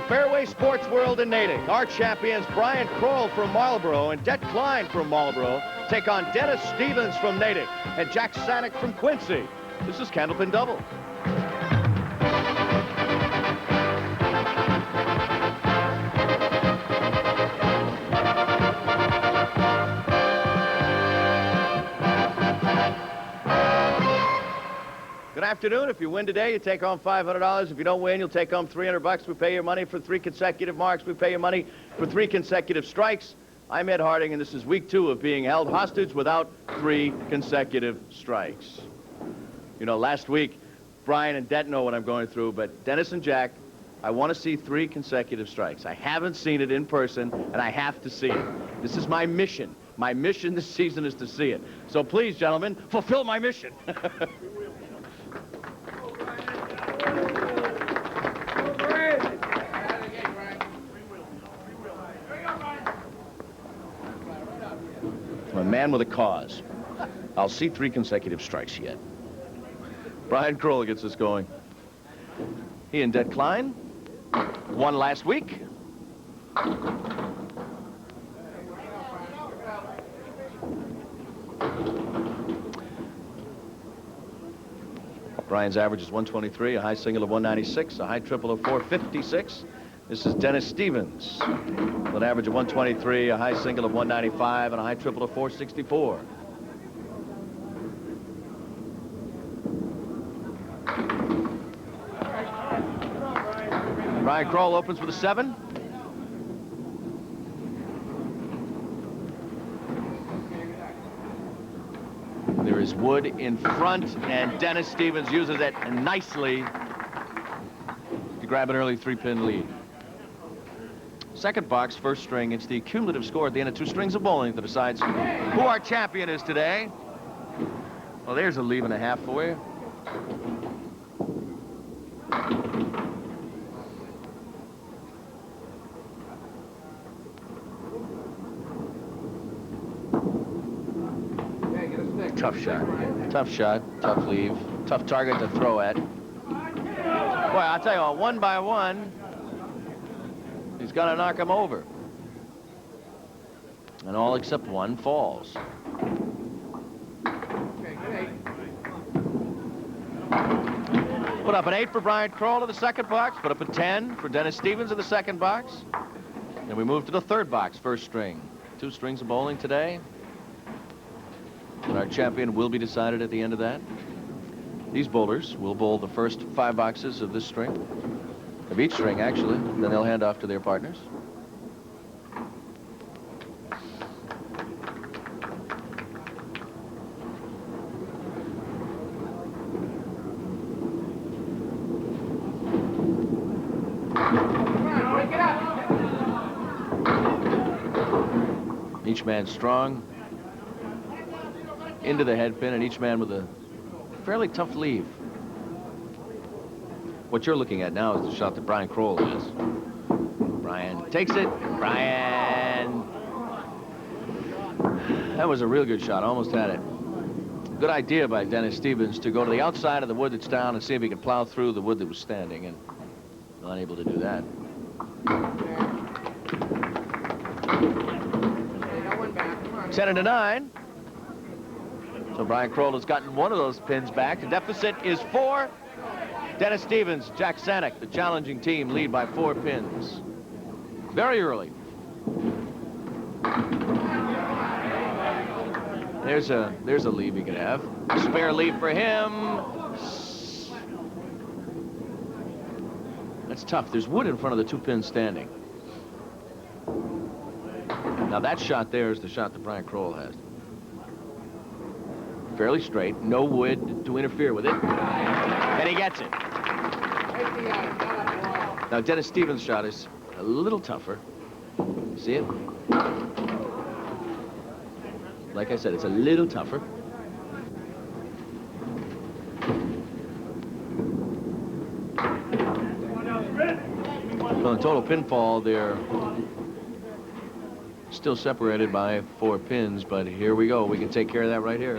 Fairway Sports World in Natick, our champions Brian Crowell from Marlboro and Det Klein from Marlboro take on Dennis Stevens from Natick and Jack Saniuk from Quincy. This is Candlepin Double. Good afternoon. If you win today, you take home $500. If you don't win, you'll take home $300. We pay your money for 3 consecutive marks. We pay your money for 3 consecutive strikes. I'm Ed Harding, and this is week 2 of being held hostage without 3 consecutive strikes. You know, last week, Brian and Det know what I'm going through, but Dennis and Jack, I want to see 3 consecutive strikes. I haven't seen it in person, and I have to see it. This is my mission. My mission this season is to see it. So please, gentlemen, fulfill my mission. I'm a man with a cause. I'll see 3 consecutive strikes yet. Brian Crowell gets us going. He and Det Klein won last week. Brian's average is 123, a high single of 196, a high triple of 456. This is Dennis Stevens with an average of 123, a high single of 195, and a high triple of 464. Brian Crowell opens with a 7. There is wood in front, and Dennis Stevens uses it nicely to grab an early 3-pin lead. Second box, first string. It's the cumulative score at the end of 2 strings of bowling that decides who our champion is today. Well, there's a leave and a half for you. Tough shot, tough leave, tough target to throw at. Boy, I'll tell you what, 1 by 1, he's gonna knock him over. And all except 1 falls. Put up an 8 for Brian Crowell to the second box, put up a 10 for Dennis Stevens in the second box. And we move to the third box, first string. 2 strings of bowling today. And our champion will be decided at the end of that. These bowlers will bowl the first 5 boxes of this string, of each string, actually. Then they'll hand off to their partners. Each man strong. Into the head pin, and each man with a fairly tough leave. What you're looking at now is the shot that Brian Crowell has. Brian takes it. Brian. That was a real good shot. Almost had it. Good idea by Dennis Stevens to go to the outside of the wood that's down and see if he could plow through the wood that was standing, and unable to do that. 10-9. So Brian Crowell has gotten 1 of those pins back. The deficit is 4. Dennis Stevens, Jack Saniuk, the challenging team, lead by 4 pins. Very early. There's a leave he could have. A spare leave for him. That's tough. There's wood in front of the 2 pins standing. Now that shot there is the shot that Brian Crowell has. Fairly straight, no wood to interfere with it, and he gets it. Now Dennis Stevens' shot is a little tougher. See it? Like I said, it's a little tougher. Well, in total pinfall, they're still separated by 4 pins, but here we go. We can take care of that right here.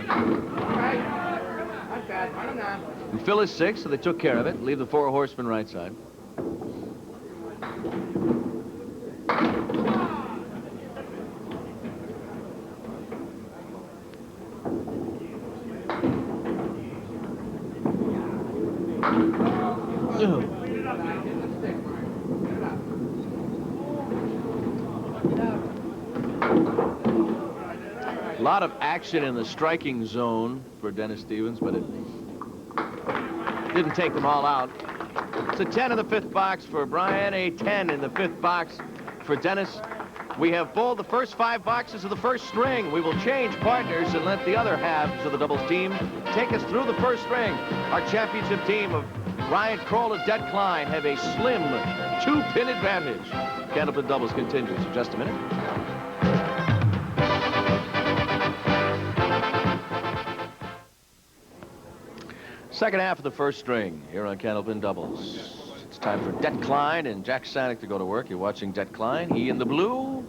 And Phil is 6, so they took care of it. Leave the 4 horsemen right side. A lot of action in the striking zone for Dennis Stevens, but it didn't take them all out. It's a 10 in the 5th box for Brian, a 10 in the 5th box for Dennis. We have bowled the first 5 boxes of the first string. We will change partners and let the other halves of the doubles team take us through the first string. Our championship team of Ryan Crowell and Det Klein have a slim 2-pin advantage. Candlepin Doubles continues in just a minute. Second half of the first string here on Candlepin Doubles. It's time for Det Klein and Jack Saniuk to go to work. You're watching Det Klein. He in the blue.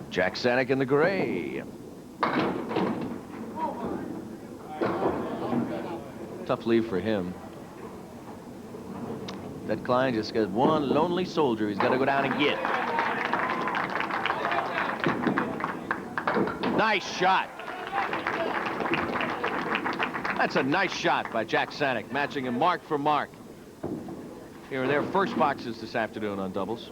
Jack Saniuk in the gray. Tough leave for him. Det Klein just got one lonely soldier he's got to go down and get. Nice shot. That's a nice shot by Jack Saniuk, matching him mark for mark. Here are their first boxes this afternoon on doubles.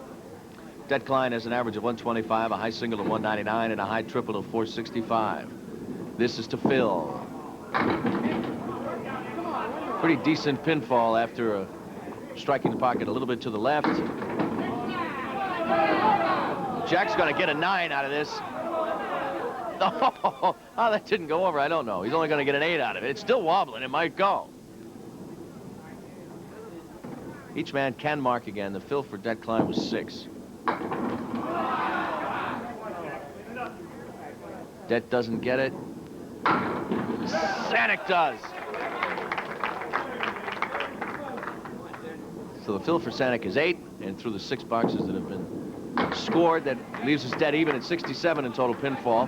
Det Klein has an average of 125, a high single of 199, and a high triple of 465. This is to Phil. Pretty decent pinfall after striking the pocket a little bit to the left. Jack's going to get a 9 out of this. Oh, that didn't go over. I don't know. He's only going to get an 8 out of it. It's still wobbling. It might go. Each man can mark again. The fill for Det Klein was 6. Det doesn't get it. Saniuk does. So the fill for Saniuk is 8, and through the 6 boxes that have been scored, that leaves us dead even at 67 in total pinfall.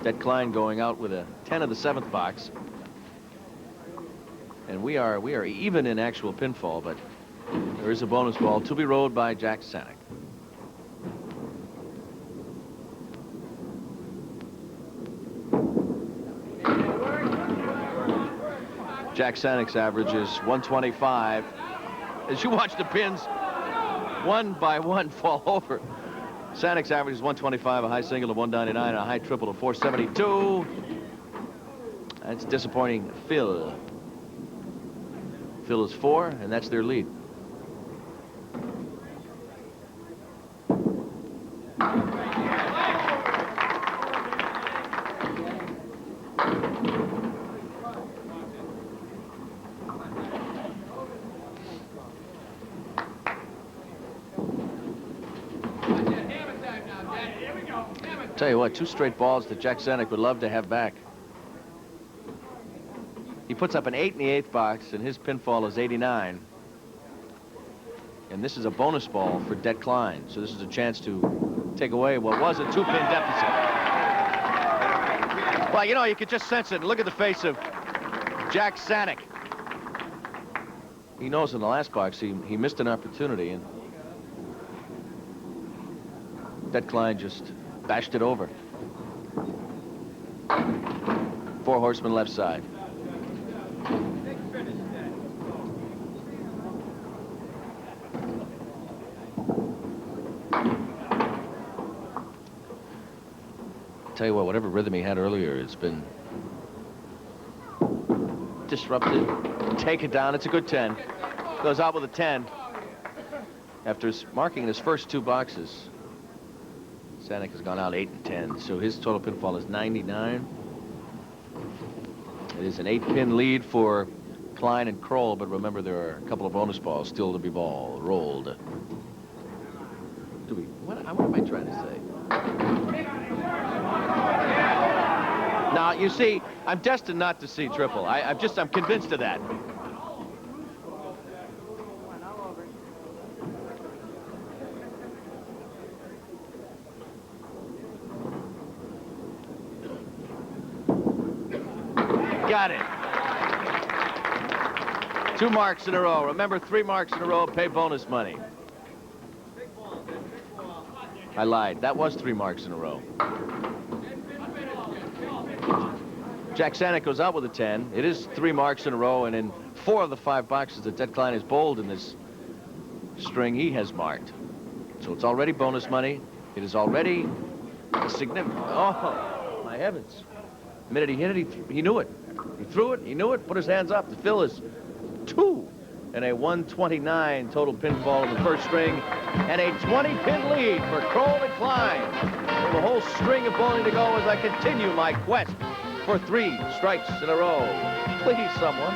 Det Klein going out with a 10 of the 7th box. And we are even in actual pinfall, but there is a bonus ball to be rolled by Jack Saniuk. Jack Saniuk's average is 125. As you watch the pins one by one fall over. Saniuk's average is 125, a high single of 199, and a high triple of 472. That's disappointing. Phil is 4, and that's their lead. Tell you what, 2 straight balls that Jack Saniuk would love to have back. He puts up an 8 in the 8th box, and his pinfall is 89. And this is a bonus ball for Det Klein, so this is a chance to take away what was a 2-pin deficit. Well, you know, you could just sense it. Look at the face of Jack Saniuk. He knows in the last box he missed an opportunity, and Det Klein just bashed it over. 4 horsemen left side. Tell you what, whatever rhythm he had earlier, it's been disrupted. Take it down. It's a good 10. Goes out with a 10. After marking his first 2 boxes, Saniuk has gone out 8 and 10, so his total pinfall is 99. It is an 8-pin lead for Klein and Crowell, but remember there are a couple of bonus balls still to be rolled. What am I trying to say? Now, you see, I'm destined not to see triple. I'm convinced of that. Got it. 2 marks in a row. Remember, 3 marks in a row, pay bonus money. I lied. That was 3 marks in a row. Jack Saniuk goes out with a 10. It is 3 marks in a row, and in 4 of the 5 boxes that Det Klein has bowled in this string, he has marked. So it's already bonus money. It is already a significant... Oh, my heavens. The minute he hit it, he knew it. He threw it, he knew it, put his hands up. The fill is 2 and a 129 total pinfall in the first string, and a 20-pin lead for Crowell and Klein. The whole string of bowling to go as I continue my quest for 3 strikes in a row. Please, someone.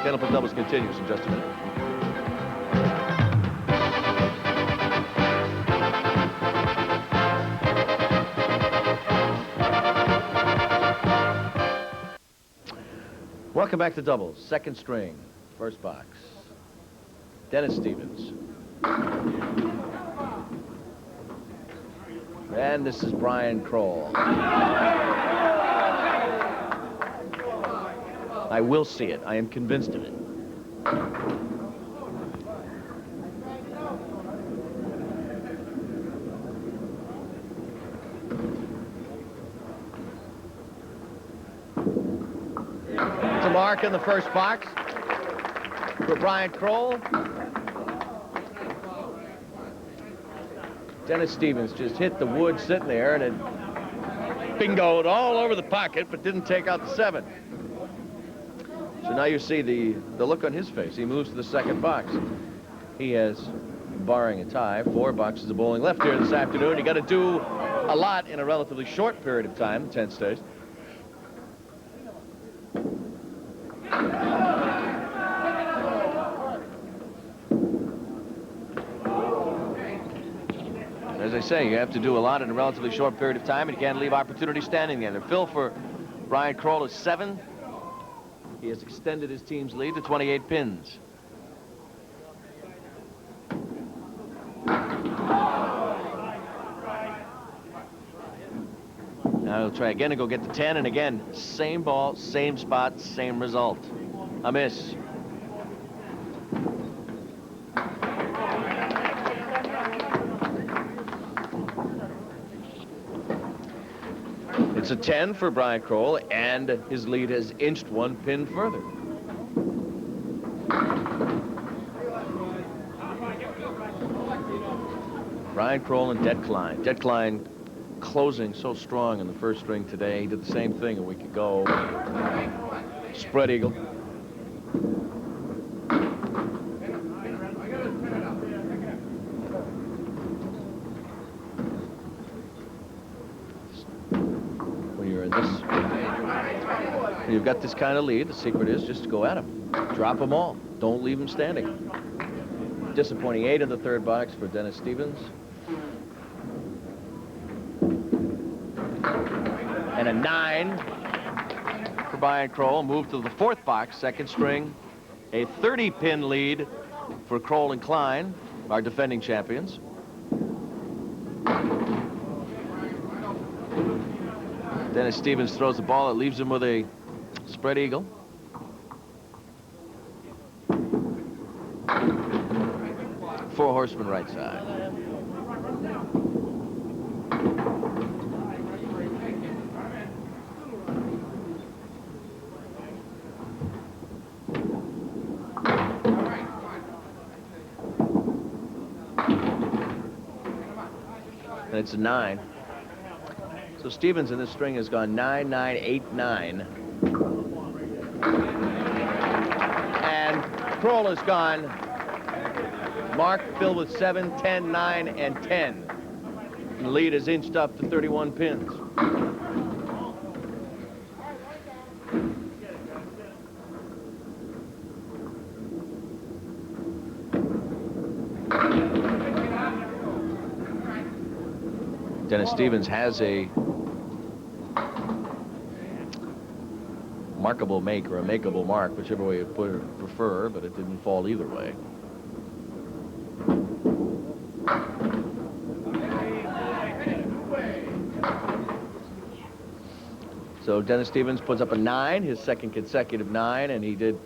Candlepin Doubles continues in just a minute. Welcome back to Doubles. Second string, first box. Dennis Stevens. And this is Brian Crowell. I will see it. I am convinced of it. It's a mark in the first box for Brian Crowell. Dennis Stevens just hit the wood sitting there, and it bingoed all over the pocket, but didn't take out the 7. So now you see the look on his face. He moves to the second box. He has, barring a tie, 4 boxes of bowling left here this afternoon. You got to do a lot in a relatively short period of time, 10 stays. As I say, you have to do a lot in a relatively short period of time, and you can't leave opportunity standing there. The fill for Brian Crowell is 7. He has extended his team's lead to 28 pins. Now he'll try again to go get the 10, and again, same ball, same spot, same result. A miss. It's a 10 for Brian Crowell, and his lead has inched 1 pin further. Brian Crowell and Det Klein. Det Klein closing so strong in the first string today. He did the same thing a week ago. Spread eagle. When you've got this kind of lead, the secret is just to go at him. Drop them all. Don't leave them standing. Disappointing 8 in the third box for Dennis Stevens. And a 9 for Brian Crowell. Move to the fourth box, second string. A 30-pin lead for Crowell and Klein, our defending champions. Dennis Stevens throws the ball. It leaves him with a spread eagle. Four horsemen right side. And it's a 9. So Stevens in this string has gone 9, 9, 8, 9. And Crowell has gone mark filled with 7, 10, 9, and 10. And the lead is inched up to 31 pins. Dennis Stevens has a markable make or a makeable mark, whichever way you prefer, but it didn't fall either way. So Dennis Stevens puts up a 9, his second consecutive 9, and he did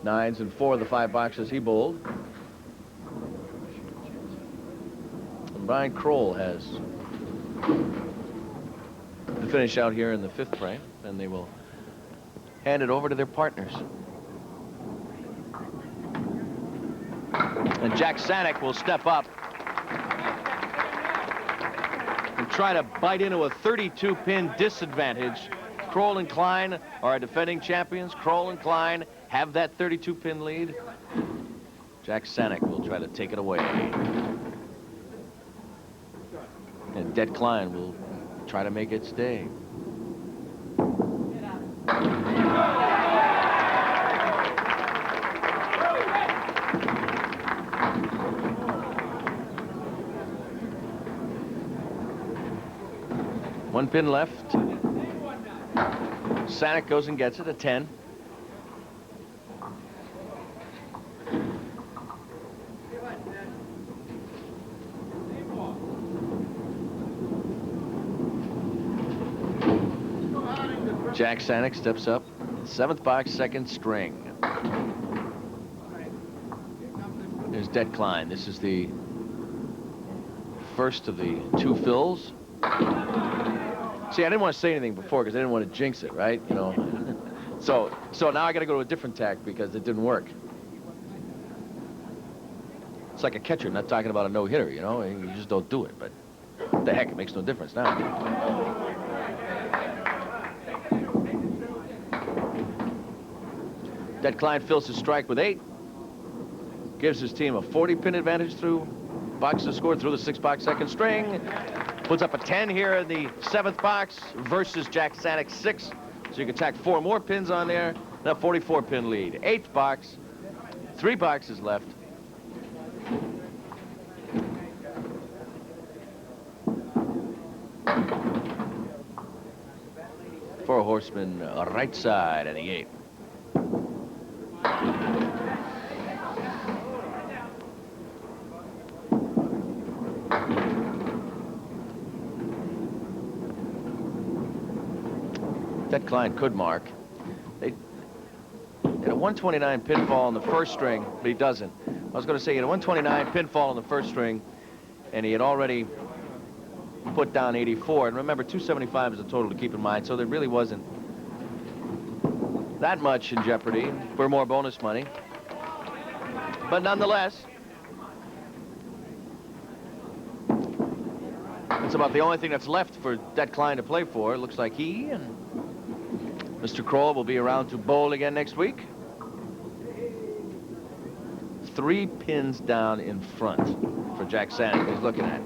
9s in 4 of the 5 boxes he bowled. And Brian Crowell has the finish out here in the 5th frame, and they will hand it over to their partners. And Jack Saniuk will step up and try to bite into a 32-pin disadvantage. Crowell and Klein are our defending champions. Crowell and Klein have that 32-pin lead. Jack Saniuk will try to take it away. And Det Klein will try to make it stay. One pin left. Saniuk goes and gets it at 10. Jack Saniuk steps up. 7th box, 2nd string. There's Det Klein. This is the first of the 2 fills. See, I didn't want to say anything before because I didn't want to jinx it, right? You know. So now I got to go to a different tack because it didn't work. It's like a catcher not talking about a no-hitter, you know. You just don't do it. But what the heck, it makes no difference now. Det Klein fills his strike with 8. Gives his team a 40-pin advantage through boxes scored through the 6-box 2nd string. Puts up a 10 here in the 7th box versus Jack Saniuk's 6. So you can tack 4 more pins on there. Now 44-pin lead. 8th box. 3 boxes left. Four horsemen right side of the 8th. Det Klein could mark. They had a 129 pinfall on the 1st string, but he doesn't. I was going to say he had a 129 pinfall on the 1st string, and he had already put down 84. And remember, 275 is a total to keep in mind, so there really wasn't that much in jeopardy for more bonus money. But nonetheless, it's about the only thing that's left for Det Klein to play for. It looks like he and Mr. Crowell will be around to bowl again next week. 3 pins down in front for Jack Saniuk. He's looking at.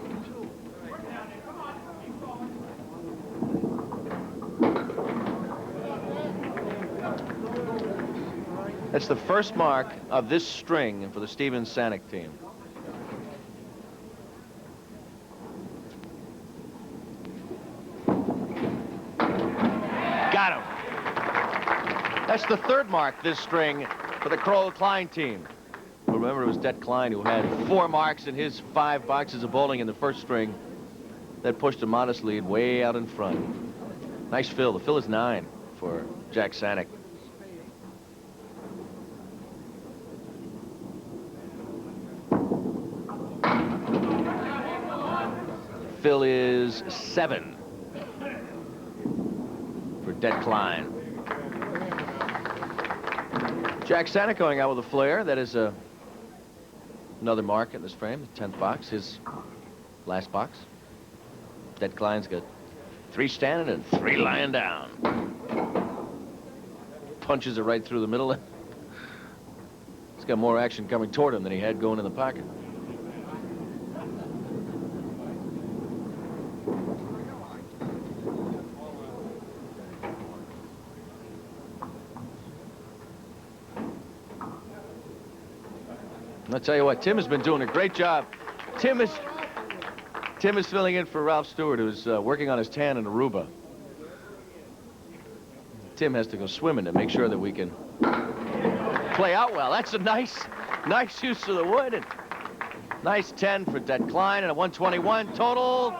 That's the first mark of this string for the Steven Saniuk team. Got him. That's the 3rd mark this string for the Crowell-Klein team. But remember, it was Det Klein who had 4 marks in his 5 boxes of bowling in the 1st string. That pushed a modest lead way out in front. Nice fill. The fill is 9 for Jack Saniuk. Fill is 7 for Det Klein. Jack Saniuk going out with a flare. That is another mark in this frame, the 10th box, his last box. Det Klein's got 3 standing and 3 lying down. Punches it right through the middle. He's got more action coming toward him than he had going in the pocket. I'll tell you what, Tim has been doing a great job. Tim is filling in for Ralph Stewart, who's working on his tan in Aruba. Tim has to go swimming to make sure that we can play out well. That's a nice use of the wood. And nice 10 for Det Klein and a 121 total.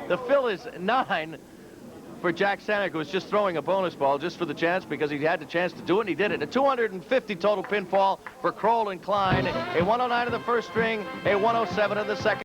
The fill is 9 for Jack Saniuk, who was just throwing a bonus ball just for the chance because he had the chance to do it, and he did it. A 250 total pinfall for Crowell and Klein. A 109 of the 1st string, a 107 of the 2nd.